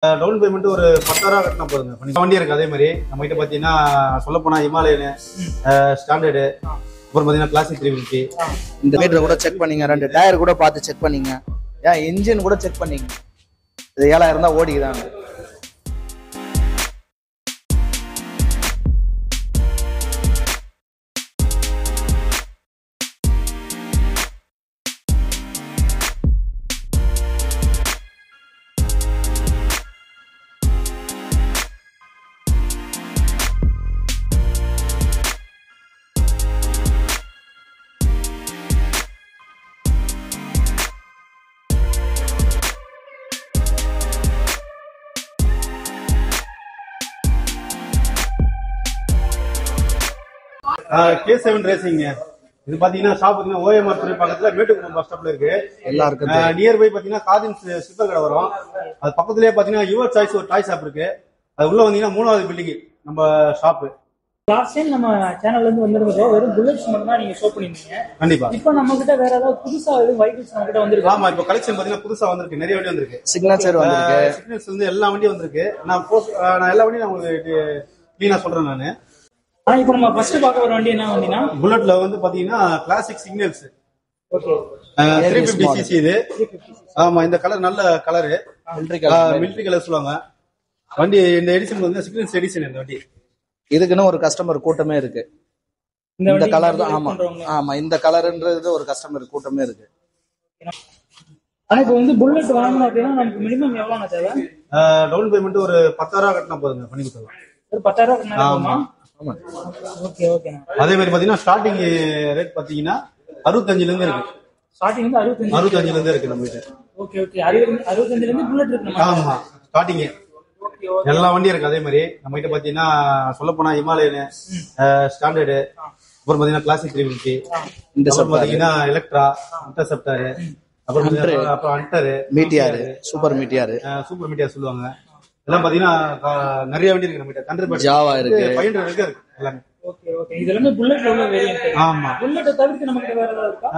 Down payment ஒரு 10,000 கட்டினா போதுங்க. வண்டி இருக்கு. அதே மாதிரி நம்ம கிட்ட பாத்தீங்கன்னா சொல்ல போனா ஹிமாலயன் ஸ்டாண்டர்டு, அப்புறம் பாத்தீங்கன்னா கிளாசிக் 350. இந்த மீட்டர் கூட செக் பண்ணீங்க, 2 டயர் கூட பார்த்து செக் பண்ணீங்க, ஏன் இன்ஜின் கூட செக் பண்ணீங்க. இது 7,000 தான் ஓடிக்குதாங்க. K7 racing. இது பாத்தீங்கன்னா ஷாப் பாத்தீங்கன்னா OMR துறை பக்கத்துல மேட்டுக்குளம் பஸ் ஸ்டாப்ல இருக்கு. எல்லாருக்கும் நியர்பை பாத்தீங்கன்னா காதின்ஸ் சிப்பர் கடை வரும். அது பக்கத்துலயே பாத்தீங்கன்னா யுவர் சாய்ஸ் ஒரு டாய் ஷாப் இருக்கு. அது உள்ள வந்தீங்கன்னா 3வது பில்டிங் நம்ம ஷாப். லாஸ்ட் டைம் நம்ம சேனல்ல இருந்து வந்திருந்தப்போ வெறும் புல்லட்ஸ் மட்டும் தான் நீங்க ஷோ பண்ணிருந்தீங்க. கண்டிப்பா. இப்போ நம்ம கிட்ட வேற ஏதாவது புதுசா எதுவும் வெஹிக்கிள்ஸ் நம்ம கிட்ட வந்திருக்கு? ஆமா, இப்போ கலெக்ஷன் பாத்தீங்கன்னா புதுசா வந்திருக்கு. நிறைய வண்டி வந்திருக்கு. சிக்னேச்சர் வந்திருக்கு. சிக்னல்ஸ் வந்து எல்லா வண்டியும் வந்திருக்கு. நான் எல்லா வண்டியும் நான் உங்களுக்கு கிளீனா சொல்றேன் நானு. இப்போ நம்ம ஃபர்ஸ்ட் பார்க்க வர வண்டி என்ன வண்டினா புல்லட்ல வந்து பாத்தீங்கன்னா கிளாசிக் சிக்னல்ஸ். ஓகே. 350 cc இது. ஆமா, இந்த கலர் நல்ல கலர். மிலிட்டரி கலர் சொல்லுவாங்க. வண்டி இந்த எடிஷன் வந்து சிக்னல்ஸ் எடிஷன். இந்த வண்டி இதுக்குன்னு ஒரு கஸ்டமர் கூட்டமே இருக்கு. இந்த கலர் தான். ஆமா ஆமா, இந்த கலர்ன்றது ஒரு கஸ்டமர் கூட்டமே இருக்கு. ஆனா இப்போ வந்து புல்லட் வாங்கணும் அப்படின்னா நமக்கு மினிமம் எவ்வளவு தேவை? டவுன் பேமெண்ட் ஒரு 10,000 கட்டினா போதுங்க, பண்ணி கொடுத்துடலாம். ஒரு 10,000 கட்டினா போதுமா? ஆமா. Okay okay. அதே மாதிரி பாத்தீங்கன்னா ஸ்டார்டிங் ரேட் பாத்தீங்கன்னா 65 இருந்து இருக்கு. ஸ்டார்டிங் வந்து 65 இருந்து இருக்கு நம்ம கிட்ட. Okay okay. 65 இருந்து புல்லட் இருக்கு நம்ம. ஆமா, ஸ்டார்டிங் எல்லா வண்டியும் இருக்கு. அதே மாதிரி நம்ம கிட்ட பாத்தீங்கன்னா சொல்ல போனா ஹிமாலயன் ஸ்டாண்டர்டு, அப்புறம் பாத்தீங்கன்னா கிளாசிக் 350, அப்புறம் பாத்தீங்கன்னா எலக்ட்ரா, இன்டர்செப்டர், அப்புறம் ஹண்டர், மீட்டியார், சூப்பர் மீட்டியார் சொல்லுவாங்க. எல்லாம் பாத்தீங்கன்னா நிறைய வண்டி இருக்கு நம்ம கிட்ட. ஜாவா இருக்கு, 500 இருக்கு எல்லாமே. Okay okay. இதெல்லாம் புல்லட்ல உள்ள வேரியன்ட். ஆமா. புல்லட் தவிர்த்து நம்ம கிட்ட வேற ஏதாவது இருக்கா?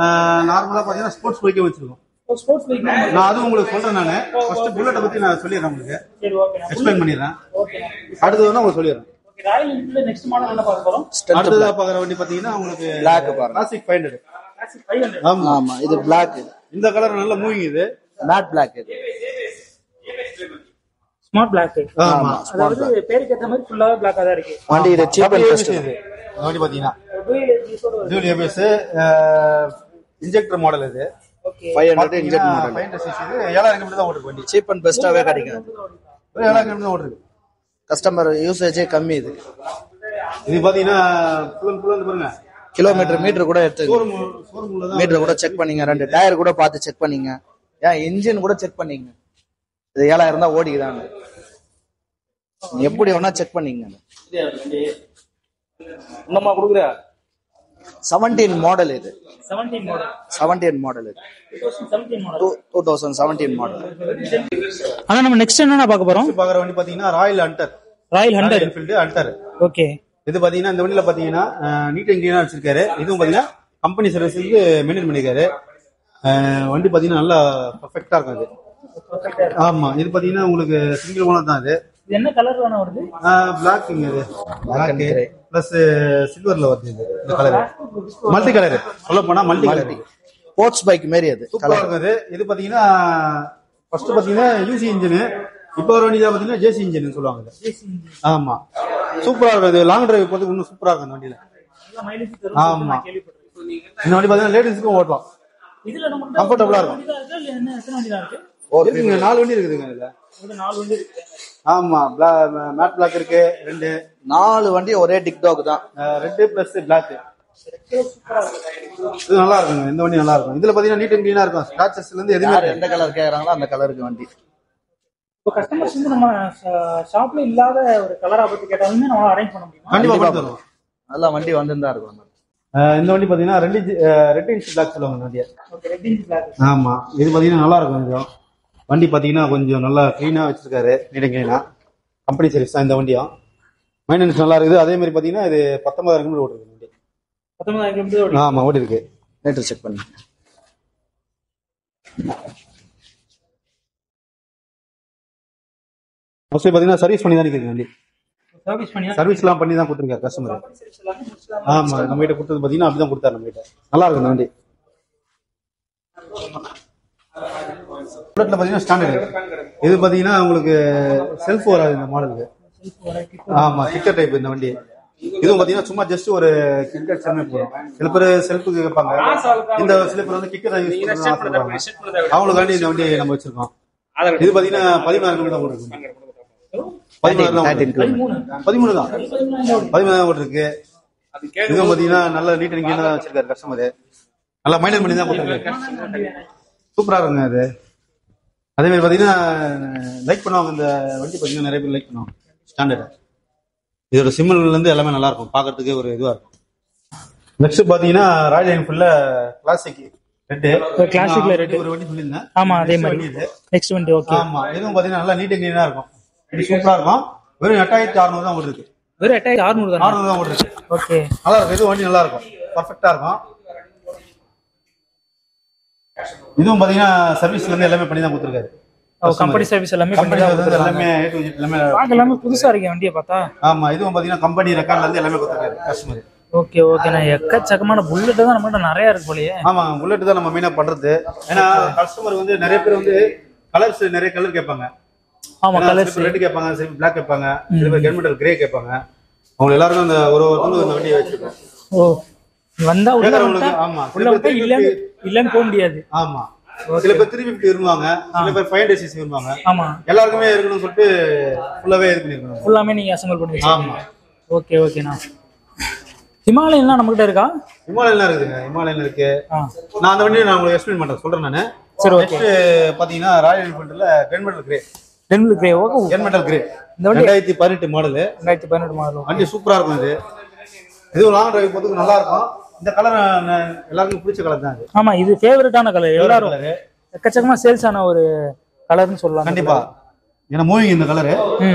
நார்மலா பாத்தீங்கன்னா ஸ்போர்ட்ஸ் பைக்கே வச்சிருக்கோம். ஸ்போர்ட்ஸ் பைக் நான் அது உங்களுக்கு சொல்றேன். நானு ஃபர்ஸ்ட் புல்லட்ட பத்தி நான் சொல்லிடுறேன் உங்களுக்கு. சரி ஓகே. எக்ஸ்பிளைன் பண்ணிடுறேன். ஓகே. அடுத்து வந்து உங்களுக்கு சொல்லிடுறேன். Okay. Royal Enfield next model என்ன பார்க்க போறோம்? அடுத்ததா பாக்குற வண்டி பாத்தீங்கன்னா உங்களுக்கு Black பாருங்க. கிளாசிக் 500. கிளாசிக் 500. ஆமா ஆமா, இது Black. இந்த கலர் நல்ல மூவிங். இது மேட் Black. இது ஸ்மார்ட் Black. ஆமா, அதாவது பேருக்கு ஏத்த மாதிரி ஃபுல்லா Black-ஆ தான் இருக்கு. வண்டி இது சீப் அண்ட் பெஸ்ட். இது வண்டி பாத்தீங்கன்னா டூயல் ABS இன்ஜெக்டர் மாடல். இது ஓகே. 500 inject model. 500 cc. இது 7,000 கிலோமீட்டர் தான் ஓடுது வண்டி. சீப் அண்ட் பெஸ்டாவே கிடைக்கும். 7,000 கிலோமீட்டர் தான் ஓடுது. கஸ்டமர் யூசேஜே கம்மி. இது பாத்தீங்கன்னா ஃபுல் பாருங்க. கிலோமீட்டர் மீட்டர் கூட எடுத்து ஷோரூம்ல தான் மீட்டர் கூட செக் பண்ணீங்க, 2 டயர் கூட பார்த்து செக் பண்ணீங்க, ஏன் இன்ஜின் கூட செக் பண்ணீங்க. இது 7,000 தான் ஓடிக்குதாங்க. எப்படி வேணா செக் பண்ணீங்க. என்னமா குடுக்குற? 17 மாடல். இது 17 மாடல். 17 மாடல். இது 2017 மாடல். 2017 மாடல். ஆனா நம்ம நெக்ஸ்ட் என்ன பார்க்க போறோம்? பாக்குற வண்டி பாத்தீங்கன்னா Royal Hunter. Royal Hunter Enfield Hunter. Okay. இது பாத்தீங்கன்னா இந்த வண்டியில பாத்தீங்கன்னா நீட் அண்ட் கிளீனா வச்சிருக்காரு. இதுவும் பாத்தீங்கன்னா கம்பெனி சர்வீஸ் வந்து மெயின்டைன் பண்ணிருக்காரு. வண்டி பாத்தீங்கன்னா நல்லா பர்ஃபெக்டா இருக்கும். அது ஆமா. இது பாத்தீங்கன்னா உங்களுக்கு சிங்கிள் ஓனர் தான். இது என்ன கலர் வேணா வருது? பிளாக்ங்க. இது பிளாக் பிளஸ் சில்வர்ல வருது. இந்த கலர் மல்டி கலர். சொல்ல போனா மல்டி கலர் ஸ்போர்ட்ஸ் பைக் மாதிரி. அது சூப்பரா இருக்குது. இது பாத்தீங்கன்னா ஃபர்ஸ்ட் பாத்தீங்கன்னா யூசி இன்ஜின். இப்போ ஒரு வண்டி தான் பாத்தீங்கன்னா ஜேசி இன்ஜின் சொல்லுவாங்க. ஆமா, சூப்பரா இருக்கும். இது லாங் டிரைவ் போறதுக்கு இன்னும் சூப்பரா இருக்கும் இந்த வண்டியில. நல்ல மைலேஜ் தரும். ஆமா, இந்த வண்டி பாத்தீங்கன்னா லேடிஸ்க்கும் ஓட்டலாம். இதுல நமக்கு கம்ஃபர்டபுளா இருக்கும். இல்ல என்ன எத்தனை வண்டி தான் இருக்கு? இருக்குங்க, 4 வண்டி இருக்குதுங்க இதுல. இது 4 வண்டி இருக்கு. ஆமா, மேட் பிளாக் இருக்கு 2. 4 வண்டி ஒரே டிக் டாக் தான். Red plus black. இது நல்லா இருக்குங்க. இந்த வண்டி நல்லா இருக்கும். இதுல பாத்தீங்கன்னா நீட் அண்ட் கிளீனா இருக்கும். ஸ்கிராச்சஸ்ல இருந்து எதுவுமே எந்த கலர் கேக்குறாங்களோ அந்த கலருக்கு வண்டி. இப்போ கஸ்டமர்ஸ் வந்து நம்ம ஷாப்ல இல்லாத ஒரு கலரா பத்தி கேட்டாலுமே நம்ம அரேஞ்ச் பண்ண முடியுமா? கண்டிப்பா பண்ணி தருவோம். அதெல்லாம் வண்டி வந்துதான் இருக்கும். இந்த வண்டி பாத்தீங்கன்னா ரெட் இன்ச் பிளாக் சொல்லுவாங்க இந்த வண்டியை. ஓகே. Red inch black. ஆமா, இது பாத்தீங்கன்னா நல்லா இருக்கும். கொஞ்சம் வண்டி பாத்தீங்கன்னா கொஞ்சம் நல்லா கிளீனா வச்சிருக்காரு. நீட் அண்ட் கிளீனா கம்பெனி சர்வீஸ் தான் இந்த வண்டியும். மைண்டன்ஸ் நல்லா இருக்குது. அதே மாதிரி பாத்தீங்கன்னா இது 19,000 கிலோமீட்டர் ஓடுது வண்டி. 19,000 கிலோமீட்டர். ஆமா, ஓடி இருக்கு. மீட்டர் செக் பண்ணி மோஸ்ட்லி பாத்தீங்கன்னா சர்வீஸ் பண்ணி தான் நிற்குது வண்டி. சர்வீஸ் பண்ணி சர்வீஸ்லாம் பண்ணி தான் கொடுத்துருக்காரு கஸ்டமர். ஆமா, நம்ம கிட்ட கொடுத்தது பாத்தீங்கன்னா அப்படிதான் கொடுத்தாரு நம்ம கிட்ட. நல்லா இருக்கு இந்த வண்டி. புல்லட்ல பாத்தீங்கன்னா ஸ்டாண்டர்ட். இது பாத்தீங்கன்னா உங்களுக்கு செல்ஃப் வராது இந்த மாடலுக்கு. ஆமா, கிக்கர் டைப் இந்த வண்டி. இதுவும் பாத்தீங்கன்னா சும்மா ஜஸ்ட் ஒரு கிக்கர் செல்மே போதும். சில பேர் செல்ஃபுக்கு கேட்பாங்க, இந்த சில பேர் வந்து கிக்கர் யூஸ் பண்ணுவாங்க. அவங்களுக்காண்டி இந்த வண்டி நம்ம வச்சிருக்கோம். இது பாத்தீங்கன்னா 16 கிலோமீட்டர் ஓடிருக்கு. 13 தான் 13 ஓடிருக்கு. இதுவும் பாத்தீங்கன்னா நல்ல நீட் அண்ட் கிளீனா வச்சிருக்காரு கஸ்டமர். நல்லா மைண்டர் பண்ணி தான் கொடுத்துருக்காரு. சூப்பரா இருக்குங்க அது. அதே மாதிரி பாத்தீங்கன்னா லைக் பண்ணுவாங்க இந்த வண்டி. பாத்தீங்கன்னா நிறைய பேர் லைக் பண்ணுவாங்க ஸ்டாண்டர்ட். இதோட சிம்பிள்ல இருந்து எல்லாமே நல்லா இருக்கும், பாக்குறதுக்கு ஒரு இதுவா இருக்கும். நெக்ஸ்ட் பாத்தீங்கன்னா ராயல் என்ஃபீல்ட்ல கிளாசிக் ரெட். கிளாசிக்ல ரெட் ஒரு வண்டி சொல்லியிருந்தேன். ஆமா, அதே மாதிரி நெக்ஸ்ட் வண்டி. ஓகே. ஆமா, இதுவும் பாத்தீங்கன்னா நல்லா நீட் அண்ட் கிளீனா இருக்கும். இது சூப்பரா இருக்கும். வெறும் 8600 தான் ஓடிருக்கு. வெறும் 8600 தான். 600 தான் ஓடிருக்கு. ஓகே, நல்லா இருக்கும். இது வண்டி நல்லா இருக்கும், பர்ஃபெக்ட்டா இருக்கும். இதுவும் பாத்தீங்கன்னா சர்வீஸ்ல இருந்து எல்லாமே பண்ணி தான் கொடுத்துருக்காரு. கம்பெனி சர்வீஸ் எல்லாமே பண்ணி தான் கொடுத்துருக்காங்க. எல்லாமே A to Z எல்லாமே பார்க்கலாமே புதுசா இருக்கு வண்டியை பார்த்தா. ஆமா, இதுவும் பாத்தீங்கன்னா கம்பெனி ரெக்கார்ட்ல இருந்து எல்லாமே கொடுத்துருக்காரு கஸ்டமர். Okay okay. நான் எக்கச்சக்கமான புல்லட் தான் நம்மகிட்ட நிறைய இருக்கு போலயே. ஆமா, புல்லட் தான் நம்ம மெயினா பண்றது. ஏன்னா கஸ்டமர் வந்து நிறைய பேர் வந்து கலர்ஸ் நிறைய கலர் கேட்பாங்க. ஆமா, கலர்ஸ் ரெட் கேட்பாங்க, சில பிளாக் கேட்பாங்க, சில பேர் கன்மெண்டல் கிரே கேட்பாங்க. அவங்க எல்லாரும் அந்த ஒரு இந்த வண்டியை வச்சிருக்கோம். ஓ, வந்தா உள்ள வந்து ஆமா, உள்ள வந்து இல்லன்னு போக முடியாது. ஆமா, சில பேர் 350 விரும்புவாங்க, சில பேர் 500cc விரும்புவாங்க. ஆமா, எல்லாருக்குமே இருக்கணும்னு சொல்லிட்டு ஃபுல்லாவே இது பண்ணிருக்கோம். ஃபுல்லாமே நீங்க அசெம்பிள் பண்ணி வச்சிருக்கீங்க. ஆமா, ஓகே ஓகேண்ணா. ஹிமாலயன்லாம் நம்ம கிட்ட இருக்கா? ஹிமாலயன்லாம் இருக்குதுங்க, ஹிமாலயன் இருக்கு. நான் அந்த வண்டியை நான் உங்களுக்கு எக்ஸ்பிளைன் பண்றேன், சொல்றேன் நானு. சரி, ஓகே. பாத்தீங்கன்னா ராயல் என்ஃபீல்ட்ல gunmetal grey. Gunmetal grey. Okay, gunmetal grey. இந்த வண்டி 2018 மாடல். 2018 மாடல். வண்டி சூப்பரா இருக்கும். இது லாங் டிரைவ் போறதுக்கு நல்லா இருக்கும். இந்த கலர் எல்லாருக்கும் பிடிச்ச கலர் தான் இது. ஆமா, இது ஃபேவரட்டான கலர். எல்லாரும் எக்கச்சக்கமா சேல்ஸ் ஆன ஒரு கலர்னு சொல்லலாம். கண்டிப்பா, ஏன்னா மூவிங் இந்த கலரு.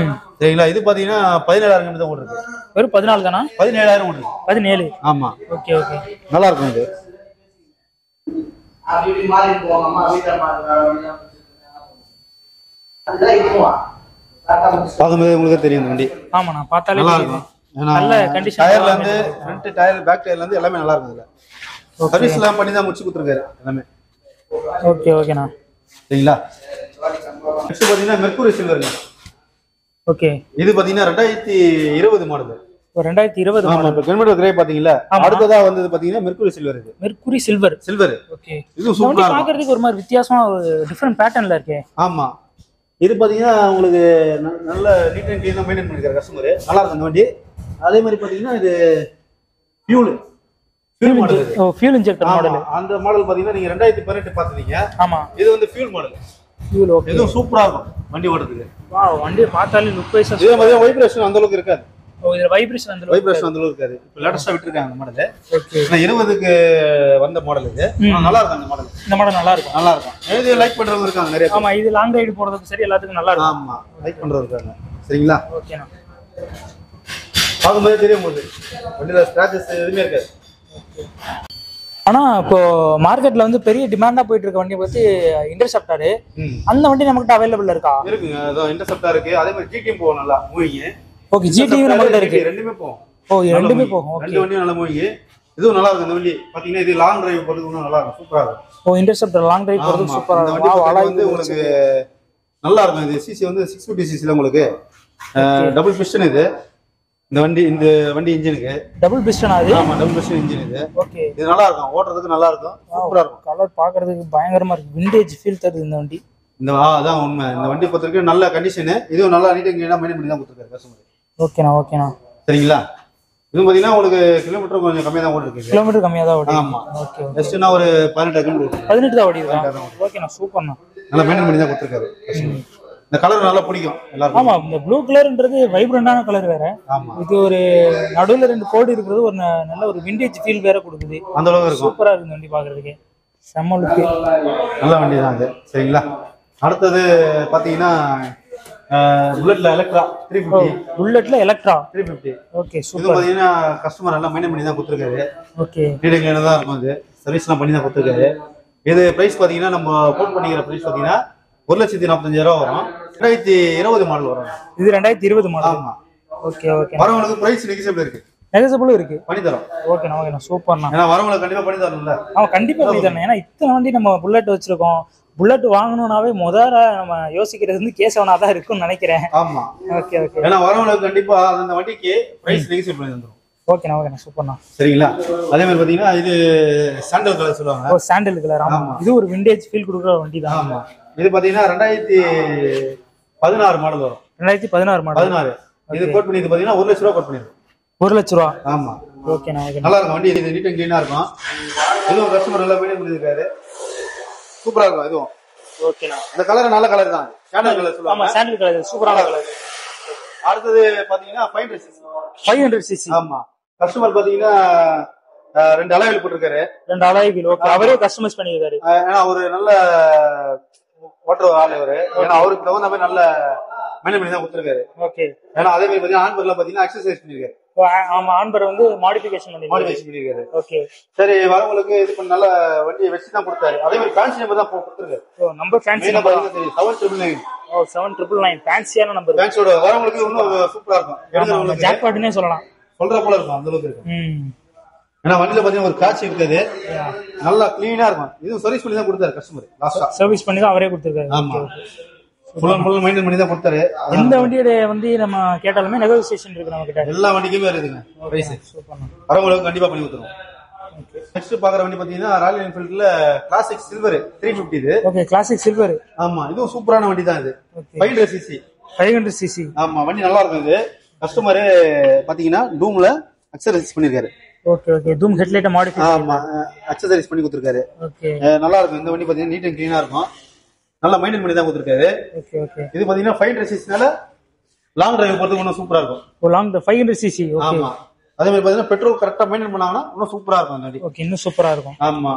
சரிங்களா? இது பாத்தீங்கன்னா 17,000 கிலோமீட்டர் தான் ஓடுது. வெறும் 14 தானா? 17,000 ஓடுது. 17. ஆமா, ஓகே ஓகே. நல்லா இருக்கும் இது. பார்க்கும்போது உங்களுக்கு தெரியும் இந்த வண்டி. ஆமா, நான் பார்த்தாலே நல்லா இருக்கும். நல்ல கண்டிஷன். டயர்ல இருந்து ஃப்ரண்ட் டயர், பேக் டயர்ல இருந்து எல்லாமே நல்லா இருக்கும். இதுல சர்வீஸ் எல்லாம் பண்ணி தான் முடிச்சு கொடுத்துருக்காரு எல்லாமே. ஓகே ஓகேண்ணா. சரிங்களா? நெக்ஸ்ட் பாத்தீங்கன்னா மெர்க்குரி சில்வருங்க. ஓகே. இது பாத்தீங்கன்னா 2020 மாடல். 2020 மாடல். இப்போ கன்வெர்டர் கிரே பாத்தீங்களா? அடுத்ததா வந்தது பாத்தீங்கன்னா மெர்க்குரி சில்வர். இது மெர்க்குரி சில்வர். ஓகே. இது சூப்பரா இருக்கு. பார்க்கிறதுக்கு ஒரு மாதிரி வித்தியாசமா ஒரு டிஃபரண்ட் பேட்டர்ன்ல இருக்கு. ஆமா, இது பாத்தீங்கன்னா உங்களுக்கு நல்ல நீட் அண்ட் கிளீனா மெயின்டைன் பண்ணிருக்காரு கஸ்டமர். நல்லா இருக்கும் இந்த வண்டி. அதே மாதிரி பாத்தீங்கன்னா இது fuel model. Fuel injector model. அந்த மாடல் பாத்தீங்கன்னா நீங்க 2018 பாத்துட்டீங்க. ஆமா, இது வந்து ஃபியூல் மாடல். ஓகே. இது சூப்பரா இருக்கும் வண்டி ஓடுறதுக்கு. வாவ், வண்டி பார்த்தாலே லுக் வைஸ் இதே மாதிரி வைப்ரேஷன் அந்த அளவுக்கு இருக்காது. இதுல வைப்ரேஷன் அந்த அளவுக்கு இருக்காது. இப்போ லேட்டஸ்டா விட்டுருக்காங்க அந்த மாடல். ஓகே. 20க்கு வந்த மாடல் இது. நல்லா இருக்கும் அந்த மாடல். இந்த மாடல் நல்லா இருக்கும். இது லைக் பண்றவங்க இருக்காங்க நிறைய. ஆமா, இது லாங் ரைடு போறதுக்கு சரி எல்லாத்துக்கும் நல்லா இருக்கும். ஆமா, லைக் பண்றவங்க இருக்காங்க. சரிங்களா? ஓகேண்ணா. பார்க்கும்போது தெரியும் உங்களுக்கு வண்டியில ஸ்கிராச்சஸ் எதுவுமே இருக்காது. ஆனா இப்போ மார்க்கெட்ல வந்து பெரிய டிமாண்டா போயிட்டு இருக்க வண்டியை பத்தி இன்டர்செப்டார். அந்த வண்டி நமக்கு அவைலபிள் இருக்கா? இருக்குங்க, அதான் இன்டர்செப்டார் இருக்கு. அதே மாதிரி ஜிடியும் போகும் நல்லா மூவிங். ஓகே, ஜிடியும் நமக்கு இருக்கு. ரெண்டுமே போகும். ஓ, ரெண்டுமே போகும். ரெண்டு வண்டியும் நல்ல மூவிங். இதுவும் நல்லா இருக்கும் இந்த வண்டி. பாத்தீங்கன்னா இது லாங் டிரைவ் போறதுக்கு இன்னும் நல்லா இருக்கும், சூப்பரா இருக்கும். ஓ, இன்டர்செப்டார் லாங் டிரைவ் போறதுக்கு சூப்பரா இருக்கும். வந்து உங்களுக்கு நல்லா இருக்கும். இது சிசி வந்து 650cc உங்களுக்கு டபுள் பிஸ்டன். இந்த வண்டி இன்ஜினுக்கு டபுள் பிஸ்டன். ஆமா, டபுள் பிஸ்டன் இன்ஜின் இது. ஓகே. இது நல்லா இருக்கும், ஓட்டுறதுக்கு நல்லா இருக்கும், சூப்பரா இருக்கும். கலர் பார்க்கிறதுக்கு பயங்கரமா இருக்கு, விண்டேஜ் ஃபீல் தருது இந்த வண்டி. அதான் உண்மை. இந்த வண்டி பொறுத்தவரைக்கும் நல்ல கண்டிஷன். இதுவும் நல்லா நீட்டா மெயின்டைன் பண்ணி தான் கொடுத்துருக்காரு கஸ்டமர். ஓகேண்ணா. சரிங்களா? இது பாத்தீங்கன்னா உங்களுக்கு கிலோமீட்டர் கொஞ்சம் கம்மியா தான் ஓடிருக்கு. கிலோமீட்டர் கம்மியா தான் ஓடி. ஆமா, ஓகே. ஜஸ்ட்னா ஒரு 18 கிலோமீட்டர் தான் ஓடிருக்கு. ஓகேண்ணா, சூப்பர்ண்ணா. நல்லா மெயின்டைன் பண்ணி தான் கொடுத்துருக்காரு. இந்த கலர் நல்லா பிடிக்கும் எல்லாருக்கும். ஆமா, இந்த ப்ளூ கலர்ன்றது வைப்ரண்டான கலர் வேற. ஆமா, இது ஒரு நடுவுல 2 கோடு இருக்கிறது ஒரு நல்ல ஒரு விண்டேஜ் ஃபீல் வேற கொடுக்குது. அந்த அளவுக்கு இருக்கும். சூப்பரா இருக்கு வண்டி பார்க்கிறதுக்கு. செம்ம லுக். நல்ல வண்டி தான் அது. சரிங்களா? அடுத்தது பாத்தீங்கன்னா புல்லட்ல எலக்ட்ரா 350. புல்லட்ல எலக்ட்ரா 350. Okay, super. இது பாத்தீங்கன்னா கஸ்டமர் நல்லா மெயின்டைன் பண்ணி தான் கொடுத்துருக்காரு. ஓகே, நீடங்களா தான் இருக்கும். இது சர்வீஸ்லாம் பண்ணி தான் கொடுத்துருக்காரு. இது பிரைஸ் பாத்தீங்கன்னா நம்ம கோட் பண்ணிக்கிற பிரைஸ் பாத்தீங்கன்னா 1,45,000 வரும். 2020 மாடல் வரும். இது 2020 மாடல். ஆமா. Okay okay. வரவங்களுக்கு பிரைஸ் நெகோசியபிள் இருக்கு. நெகோசியபிளும் இருக்கு. பண்ணி தரோம். ஓகேண்ணா ஓகேண்ணா சூப்பர்ண்ணா. ஏன்னா வரவங்களுக்கு கண்டிப்பா பண்ணி தரணும்ல. கண்டிப்பா பண்ணி தரணும். ஏன்னா இத்தனை வண்டி நம்ம புல்லட் வச்சிருக்கோம். புல்லட் வாங்கணும்னாவே முதல்ல நம்ம யோசிக்கிறது வந்து கேசவனா தான் இருக்கும்னு நினைக்கிறேன். ஆமா. Okay okay. ஏன்னா வரவங்களுக்கு கண்டிப்பா அந்த வண்டிக்கு பிரைஸ் நெகோசியபிள் பண்ணி தந்துரும். ஓகேண்ணா ஓகேண்ணா சூப்பர்ண்ணா. சரிங்களா. அதே மாதிரி பாத்தீங்கன்னா இது சாண்டல் கலர் சொல்லுவாங்க. ஓ சாண்டல் கலர். ஆமா. இது ஒரு விண்டேஜ் ஃபீல் கொடுக்குற வண்டி தான். ஆமா. இது பாத்தீங்கன்னா 2016 மாடல் வரும். 2016 மாடல். 16. இது கோட் பண்ணி இது பாத்தீங்கன்னா 1 லட்சம் ரூபாய் கோட் பண்ணிருக்கு. 1 லட்சம் ரூபா. ஆமா. ஓகேண்ணா ஓகே. நல்லா இருக்கும் வண்டி. இது நீட் அண்ட் கிளீனா இருக்கும். இதுவும் கஸ்டமர் நல்லா மெயின்டைன் பண்ணிருக்காரு. சூப்பரா இருக்கும் இதுவும். ஓகேண்ணா. இந்த கலர் நல்ல கலர் தான். சாண்டல் கலர் சொல்லுவாங்க. ஆமா சாண்டல் கலர் சூப்பரான கலர். அடுத்தது பாத்தீங்கன்னா 500 cc. ஆமா. கஸ்டமர் பாத்தீங்கன்னா 2 அலாய் போட்டிருக்காரு. 2 அலாய் வீல். ஓகே. அவரே கஸ்டமைஸ் பண்ணிருக்காரு. ஏன்னா ஒரு நல்ல ஓட்டர் ஆள் அவரு. ஏன்னா அவருக்கு தகுந்த மாதிரி நல்ல மெயின்டைன் பண்ணி தான் கொடுத்துருக்காரு. ஓகே. ஏன்னா அதே மாதிரி பாத்தீங்கன்னா ஆன்பர்ல பாத்தீங்கன்னா எக்ஸசைஸ் பண்ணிருக்காரு. ஆமா ஆன்பர் வந்து மாடிஃபிகேஷன் பண்ணிருக்காரு. ஓகே. சரி வரவங்களுக்கு இது பண்ண நல்ல வண்டியை வச்சு தான் கொடுத்தாரு. அதே மாதிரி ஃபேன்சி நம்பர் தான் கொடுத்துருக்காரு. Number fancy number 7999. ஓ 7999 ஃபேன்சியான நம்பர். ஃபேன்சியோட வரவங்களுக்கு இன்னும் சூப்பரா இருக்கும். ஜாக்பாட்னே சொல்லலாம். சொல்ற போல இருக்கும் அந்த அளவுக்கு இருக்கும். ஏன்னா வண்டியில பாத்தீங்கன்னா ஒரு காட்சி இருக்காது. நல்லா கிளீனா இருக்கும். இது சர்வீஸ் பண்ணி தான் கொடுத்தாரு கஸ்டமர். லாஸ்டா சர்வீஸ் பண்ணி தான் அவரே கொடுத்திருக்காரு. ஆமா. ஃபுல் மெயின்டைன் பண்ணி தான் கொடுத்தாரு. எந்த வண்டியோட வந்து நம்ம கேட்டாலுமே நெகோசியேஷன் இருக்கு நம்ம கிட்ட. எல்லா வண்டிக்குமே இருக்குங்க பிரைஸ். வரவங்களுக்கு கண்டிப்பா பண்ணி கொடுத்துருவோம். நெக்ஸ்ட் பாக்குற வண்டி பாத்தீங்கன்னா ராயல் என்ஃபீல்ட்ல கிளாசிக் சில்வர் 350 இது. Okay classic silver. ஆமா இதுவும் சூப்பரான வண்டி தான் இது. 500 cc. 500 cc. ஆமா வண்டி நல்லா இருக்கும் இது. கஸ்டமர் பாத்தீங்கன்னா டூம்ல அக்சசரிஸ் பண்ணிருக்காரு. Okay okay. Dome headlight modify. ஆமா அக்சசரிஸ் பண்ணி கொடுத்திருக்காரு. ஓகே நல்லா இருக்கும் இந்த வண்டி பாத்தீங்கன்னா நீட் அண்ட் கிளீனா இருக்கும். நல்லா மெயின்டைன் பண்ணி தான் கொடுத்திருக்காரு. Okay okay. இது பாத்தீங்கன்னா 500 cc-னால லாங் டிரைவ் போறதுக்கு இன்னும் சூப்பரா இருக்கும். ஓ லாங் 500 cc. ஓகே. ஆமா. அதே மாதிரி பாத்தீங்கன்னா பெட்ரோல் கரெக்டா மெயின்டைன் பண்ணாங்கன்னா இன்னும் சூப்பரா இருக்கும் அந்த வண்டி. ஓகே இன்னும் சூப்பரா இருக்கும். ஆமா.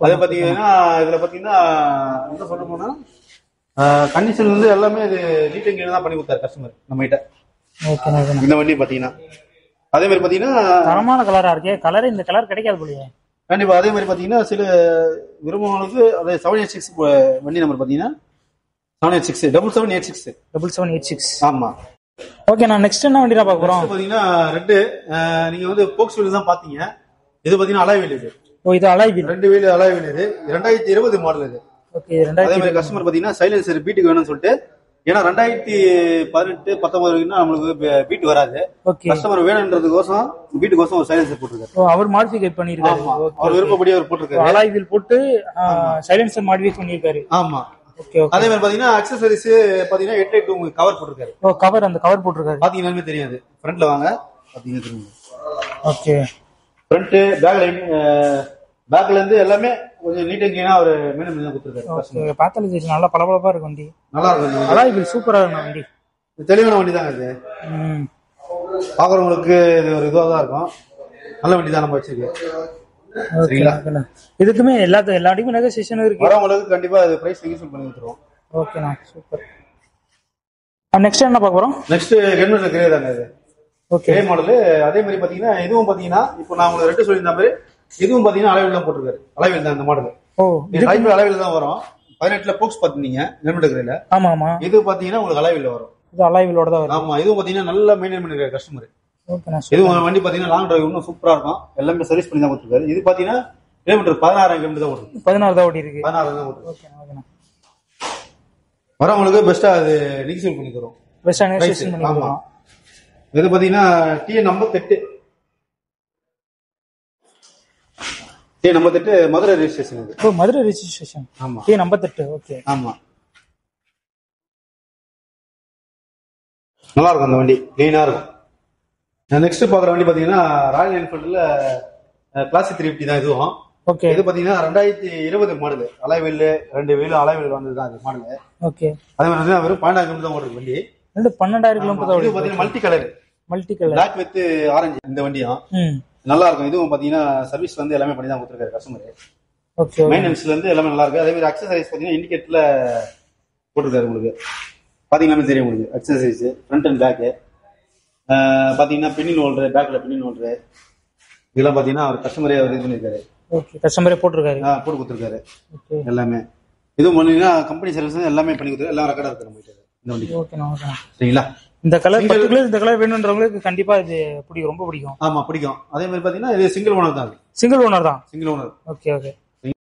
அதே பாத்தீங்கன்னா இதுல பாத்தீங்கன்னா என்ன சொல்ல போனா கண்டிஷன் வந்து எல்லாமே இது நீட் அண்ட் கிளீனா தான் பண்ணி கொடுத்தாரு கஸ்டமர் நம்ம கிட்ட. Okay okay. இந்த வண்டி பாத்தீங்கன்னா அதே மாதிரி பாத்தீங்கன்னா தரமான கலரா இருக்கு. கலர் இந்த கலர் கிடைக்காது போலயே. கண்டிப்பா. அதே மாதிரி பாத்தீங்கன்னா சில விரும்புவங்களுக்கு அதே 786 வண்டி நம்பர் பாத்தீங்கன்னா 786 7786. ஆமா. ஓகே நான் நெக்ஸ்ட் என்ன வண்டி பார்க்க போறோம் பாத்தீங்கன்னா ரெட். நீங்க வந்து போக்ஸ் வீல் தான் பாத்தீங்க. இது பாத்தீங்கன்னா அலாய் வீல் இது. ஓ இது alloy wheel. 2 wheel alloy wheel இது. 2020 மாடல் இது. ஓகே 2020. அதே மாதிரி கஸ்டமர் பாத்தீங்கன்னா சைலன்சர் பீட்டுக்கு வேணும்னு சொல்லிட்டு ஏன்னா 2018 19 வரைக்கும் நம்மளுக்கு பீட் வராது. கஸ்டமர் வேணும்ன்றதுக்கோசம் பீட்டுக்கோசம் ஒரு சைலன்சர் போட்டுருக்காரு. அவர் மாடிஃபை பண்ணிருக்காரு. அவர் விருப்பப்படி அவர் போட்டுருக்காரு. அலாய் வீல் போட்டு சைலன்சர் மாடிஃபை பண்ணிருக்காரு. ஆமா. அதே மாதிரி பாத்தீங்கன்னா அக்சசரிஸ் பாத்தீங்கன்னா 882 உங்களுக்கு கவர் போட்டுருக்காரு. ஓ கவர் அந்த கவர் போட்டுருக்காரு. பாத்தீங்கன்னா தெரியாது. ஃப்ரண்ட்ல வாங்க பாத்தீங்கன்னா தெரியும். ஓகே. ஃப்ரண்ட் பேக்ல இருந்து எல்லாமே கொஞ்சம் நீட் அண்ட் கிளீனா ஒரு மெயின்டைன் பண்ணி கொடுத்திருக்காரு. ஓகே பாத்தல நல்லா பளபளப்பா இருக்கு வண்டி. நல்லா இருக்கு. அலாய் வீல் சூப்பரா இருக்கு வண்டி. தெளிவான வண்டி தான் இது. பாக்குறவங்களுக்கு இது ஒரு இதுவா தான் இருக்கும். நல்ல வண்டி தான் நம்ம வச்சிருக்கோம். சரிங்களா. இதுக்குமே எல்லா வண்டிக்கும் நெகோசியேஷன் இருக்கு. வரவங்களுக்கு கண்டிப்பா அது பிரைஸ் நெகோசியேட் பண்ணி கொடுத்துருவோம். ஓகேண்ணா சூப்பர். நெக்ஸ்ட் என்ன பார்க்க போறோம்? நெக்ஸ்ட் ஹெல்மெட்ல கிரே தாங்க இது. Okay grey model. அதே மாதிரி பாத்தீங்கன்னா இதுவும் பாத்தீங்கன்னா இப்போ நான் உங்களுக்கு ரெண்டு சொல்லியிருந்த மாதிரி இதுவும் பாத்தீங்கன்னா அலைவில் தான் போட்டிருக்காரு. அலைவில் தான் இந்த மாடல். ஓ இது ஹைப்ரிட் அலைவில் தான் வரும். 18ல போக்ஸ் பாத்தீங்க ஹெல்மெட் கிரேல. ஆமா ஆமா. இது பாத்தீங்கன்னா உங்களுக்கு அலைவில் வரும். இது அலைவிலோட தான் வரும். ஆமா இதுவும் பாத்தீங்கன்னா நல்லா மெயின்டைன் பண்ணிருக்காரு கஸ்டமர். இது வண்டி பாத்தீங்கன்னா லாங் டிரைவ் இன்னும் சூப்பரா இருக்கும். எல்லாமே சர்வீஸ் பண்ணி தான் கொடுத்துருக்காரு. இது பாத்தீங்கன்னா கிலோமீட்டர் 16 கிலோமீட்டர் தான் ஓடுது. 16 தான் ஓடி இருக்கு. 16 தான் ஓடுது. ஓகே ஓகேண்ணா. வரவங்களுக்கு பெஸ்டா அது நெகோசியேட் பண்ணி தரோம். பெஸ்டா நெகோசியேட் பண்ணி தரோம். இது பாத்தீங்கன்னா டிஎன் 58 மதுரை ரெஜிஸ்ட்ரேஷன் இது. ஓ மதுரை ரெஜிஸ்ட்ரேஷன். ஆமா டிஎன் 58. ஓகே ஆமா. நல்லா இருக்கும் அந்த வண்டி. கிளீனா இருக்கும். நெக்ஸ்ட் பாக்குற வண்டி பாத்தீங்கன்னா ராயல் என்ஃபீல்ட்ல கிளாசிக் 350 தான் இதுவும். ஓகே இது பாத்தீங்கன்னா 2020 model. Alloy wheel 2 wheel alloy wheel வந்ததுதான் அது மாடல். ஓகே அதே மாதிரி வெறும் 12,000 கிலோமீட்டர் தான் ஓடுது வண்டி. 12,000 கிலோமீட்டர் ஓடுது. இது பாத்தீங்கன்னா multi colour black with orange இந்த வண்டியும் நல்லா இருக்கும். இதுவும் பாத்தீங்கன்னா சர்வீஸ் வந்து எல்லாமே பண்ணி தான் கொடுத்துருக்காரு கஸ்டமர். ஓகே மெயின்டெனன்ஸ்ல இருந்து எல்லாமே நல்லா இருக்கு. அதே மாதிரி அக்சசரிஸ் பாத்தீங்கன்னா இண்டிகேட்டர்ல போட்டுருக்காரு. உங்களுக்கு பாத்தீங்கன்னா தெரியும் உங்களுக்கு அக்சசரிஸ் ஃப்ரண்ட் அண்ட் பேக் பாத்தீங்கன்னா பின்னின் ஹோல்டர் பேக்ல பின்னின் ஹோல்டர் இதெல்லாம் பாத்தீங்கன்னா அவர் கஸ்டமரே அவர் இது பண்ணிருக்காரு. ஓகே கஸ்டமரே போட்டுருக்காரு. போட்டு கொடுத்துருக்காரு எல்லாமே. இதுவும் பண்ணீங்கன்னா கம்பெனி சர்வீஸ் எல்லாமே பண்ணி கொடுத்துரு. எல்லாம் ரெக்கார்டா இருக்கு நம்ம கிட்ட. இந்த வண்டி. ஓகேண்ணா ஓகேண்ணா. சரிங்களா? இந்த கலர் பர்டிகுலர் இந்த கலர் வேணுன்றவங்களுக்கு கண்டிப்பா இது பிடிக்கும், ரொம்ப பிடிக்கும். ஆமா பிடிக்கும். அதே மாதிரி பாத்தீங்கன்னா இது சிங்கிள் ஓனர் தான். சிங்கிள் ஓனர் தான். Single owner. Okay okay.